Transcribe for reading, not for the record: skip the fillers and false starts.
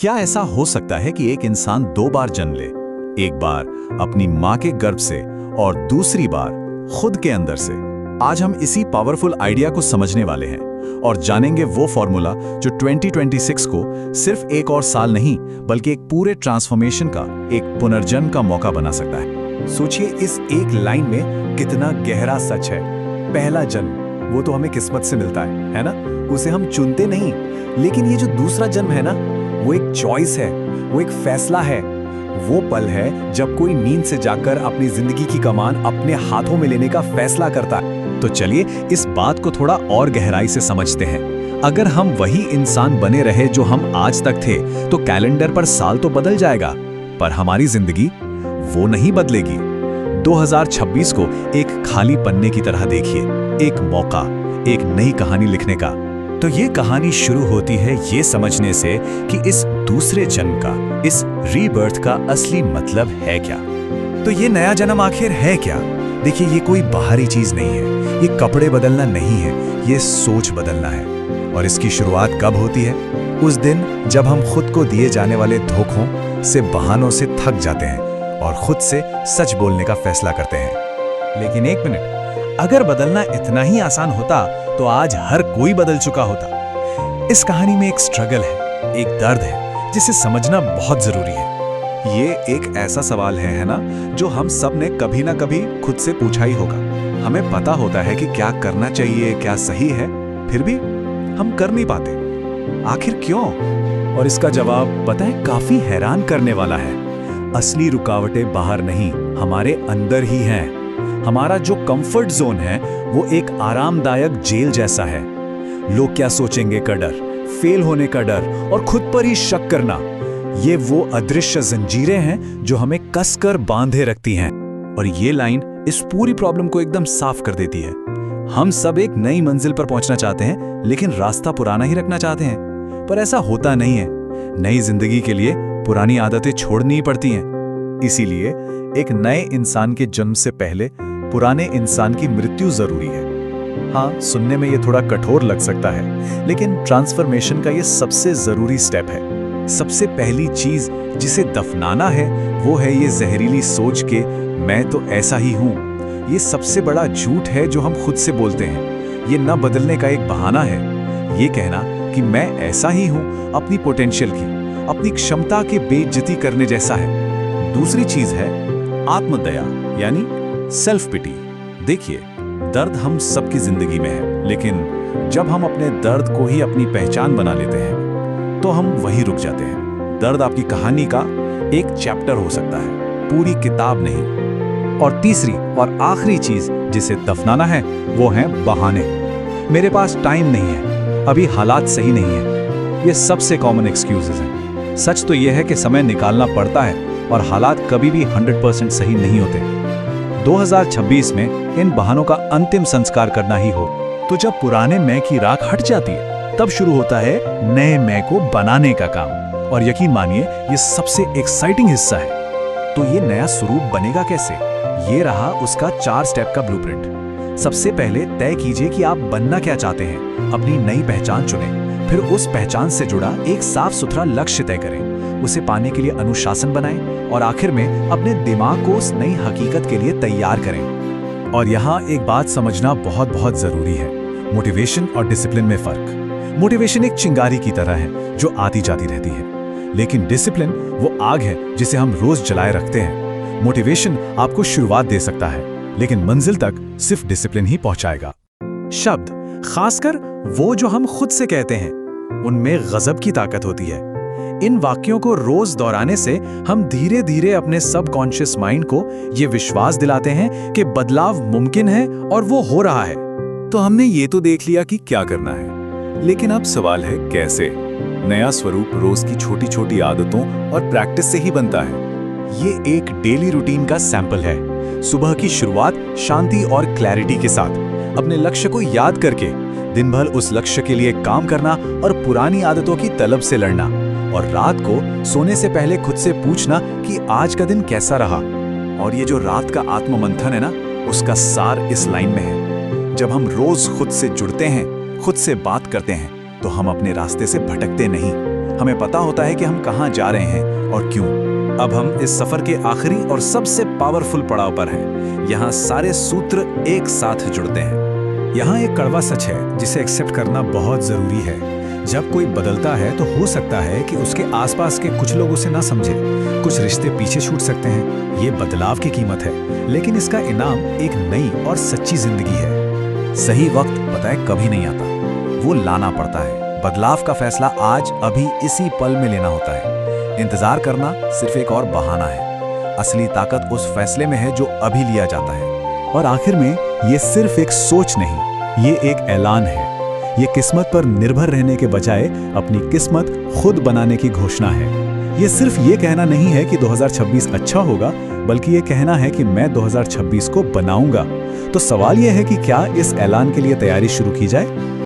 क्या ऐसा हो सकता है कि एक इंसान 2 बार जन्म ले, एक बार अपनी माँ के गर्भ से और दूसरी बार खुद के अंदर से? आज हम इसी पावरफुल आइडिया को समझने वाले हैं और जानेंगे वो फॉर्मूला जो 2026 को सिर्फ एक और साल नहीं बल्कि एक पूरे ट्रांसफॉर्मेशन का, एक पुनर्जन्म का मौका बना सकता है। सोचिए इस एक लाइन में कितना गहरा सच है। पहला जन्म वो तो हमें किस्मत से मिलता है ना? उसे हम चुनते नहीं, लेकिन ये जो दूसरा जन्म है ना, वो एक चॉइस है, वो एक फैसला है। वो पल है जब कोई नींद से जाकर अपनी जिंदगी की कमान अपने हाथों में लेने का फैसला करता है। तो चलिए इस बात को थोड़ा और गहराई से समझते हैं। अगर हम वही इंसान बने रहे जो हम आज तक थे, तो कैलेंडर पर साल तो बदल जाएगा, पर हमारी जिंदगी वो नहीं बदलेगी। 2026 को एक खाली पन्ने की तरह देखिए, एक मौका, एक नई कहानी लिखने का। तो ये कहानी शुरू होती है ये समझने से कि इस दूसरे जन्म का, इस रीबर्थ का असली मतलब है क्या। तो ये नया जन्म आखिर है क्या? देखिए, ये कोई बाहरी चीज नहीं है, ये कपड़े बदलना नहीं है, ये सोच बदलना है। और इसकी शुरुआत कब होती है? उस दिन जब हम खुद को दिए जाने वाले धोखों से, बहानों से थक जाते हैं और खुद से सच बोलने का फैसला करते हैं। लेकिन एक मिनट, अगर बदलना इतना ही आसान होता तो आज हर कोई बदल चुका होता। इस कहानी में एक स्ट्रगल है, एक दर्द है जिसे समझना बहुत जरूरी है। ये एक ऐसा सवाल है ना, जो हम सब ने कभी ना कभी खुद से पूछा ही होगा। हमें पता होता है कि क्या करना चाहिए, क्या सही है, फिर भी हम कर नहीं पाते। आखिर क्यों? और इसका जवाब पता है, काफी हैरान करने वाला है। असली रुकावटें बाहर नहीं, हमारे अंदर ही हैं। हमारा जो कंफर्ट जोन है वो एक आरामदायक जेल जैसा है। लोग क्या सोचेंगे का डर, फेल होने का डर और खुद पर ही शक करना, ये वो अदृश्य जंजीरें हैं जो हमें कसकर बांधे रखती हैं। और ये लाइन इस पूरी प्रॉब्लम को एकदम साफ कर देती है। हम सब एक नई मंजिल पर पहुंचना चाहते हैं, लेकिन रास्ता पुराना ही रखना चाहते हैं। पर ऐसा होता नहीं है। नई जिंदगी के लिए पुरानी आदतें छोड़नी पड़ती हैं। इसीलिए एक नए इंसान के जन्म से पहले पुराने इंसान की मृत्यु जरूरी है। हाँ, सुनने में ये थोड़ा कठोर लग सकता है, लेकिन ट्रांसफॉर्मेशन का ये सबसे जरूरी स्टेप है। सबसे पहली चीज जिसे दफनाना है वो है ये जहरीली सोच के मैं तो ऐसा ही हूं। ये सबसे बड़ा झूठ है जो हम खुद से बोलते हैं। ये न बदलने का एक बहाना है। ये कहना कि मैं ऐसा ही हूं अपनी पोटेंशियल की, अपनी क्षमता की बेइज्जती करने जैसा है। दूसरी चीज है आत्मदया, यानी सेल्फ पिटी। देखिए, दर्द हम सबकी जिंदगी में है, लेकिन जब हम अपने दर्द को ही अपनी पहचान बना लेते हैं तो हम वहीं रुक जाते हैं। दर्द आपकी कहानी का एक चैप्टर हो सकता है, पूरी किताब नहीं। और तीसरी और आखिरी चीज जिसे दफनाना है वो है बहाने। मेरे पास टाइम नहीं है, अभी हालात सही नहीं है, ये सबसे कॉमन एक्सक्यूजेस हैं। सच तो यह है कि समय निकालना पड़ता है और हालात कभी भी 100% सही नहीं होते। 2026 में इन बहानों का अंतिम संस्कार करना ही हो तो जब पुराने मैं की राख हट जाती है, तब शुरू होता है नए मैं को बनाने का काम। और यकीन मानिए, ये सबसे एक्साइटिंग हिस्सा है। तो ये नया स्वरूप बनेगा कैसे? ये रहा उसका 4 स्टेप का ब्लूप्रिंट। सबसे पहले तय कीजिए कि आप बनना क्या चाहते हैं। अपनी नई पहचान चुनें, फिर उस पहचान से जुड़ा एक साफ सुथरा लक्ष्य तय करें, उसे पाने के लिए अनुशासन बनाएं और आखिर में अपने दिमाग को उस नई हकीकत के लिए तैयार करें। और यहाँ एक बात समझना बहुत बहुत जरूरी है, मोटिवेशन और डिसिप्लिन में फर्क। मोटिवेशन एक चिंगारी की तरह है जो आती जाती रहती है, लेकिन डिसिप्लिन वो आग है जिसे हम रोज जलाए रखते हैं। मोटिवेशन आपको शुरुआत दे सकता है, लेकिन मंजिल तक सिर्फ डिसिप्लिन ही पहुंचाएगा। शब्द, खासकर वो जो हम खुद से कहते हैं, उनमें गजब की ताकत होती है। इन वाक्यों को रोज दोहराने से हम धीरे धीरे अपने सबकॉन्शियस माइंड को ये विश्वास दिलाते हैं कि बदलाव मुमकिन है और वो हो रहा है। तो हमने ये तो देख लिया कि क्या करना है, लेकिन अब सवाल है कैसे। नया स्वरूप रोज की छोटी छोटी आदतों और प्रैक्टिस से ही बनता है। ये एक डेली रूटीन का सैंपल है। सुबह की शुरुआत शांति और क्लैरिटी के साथ, अपने लक्ष्य को याद करके दिन भर उस लक्ष्य के लिए काम करना और पुरानी आदतों की तलब से लड़ना। और रात को सोने से पहले खुद से पूछना कि आज का दिन कैसा रहा। और ये जो रात का आत्ममंथन है ना, उसका सार इस लाइन में है। जब हम रोज खुद से जुड़ते हैं, खुद से बात करते हैं, तो हम अपने रास्ते से भटकते नहीं, हमें पता होता है कि हम कहाँ जा रहे हैं और क्यों। अब हम इस सफर के आखिरी और सबसे पावरफुल पड़ाव पर हैं। यहाँ सारे सूत्र एक साथ जुड़ते हैं। यहाँ एक कड़वा सच है जिसे एक्सेप्ट करना बहुत जरूरी है। जब कोई बदलता है तो हो सकता है कि उसके आसपास के कुछ लोग उसे ना समझे, कुछ रिश्ते पीछे छूट सकते हैं। ये बदलाव की कीमत है, लेकिन इसका इनाम एक नई और सच्ची जिंदगी है। सही वक्त पता है कभी नहीं आता, वो लाना पड़ता है। बदलाव का फैसला आज अभी इसी पल में लेना होता है। इंतजार करना सिर्फ एक और बहाना है। असली ताकत उस फैसले में है जो अभी लिया जाता है। और आखिर में ये सिर्फ एक सोच नहीं, ये एक ऐलान है। ये किस्मत पर निर्भर रहने के बजाय अपनी किस्मत खुद बनाने की घोषणा है। ये सिर्फ ये कहना नहीं है कि 2026 अच्छा होगा, बल्कि ये कहना है कि मैं 2026 को बनाऊंगा। तो सवाल ये है कि क्या इस ऐलान के लिए तैयारी शुरू की जाए?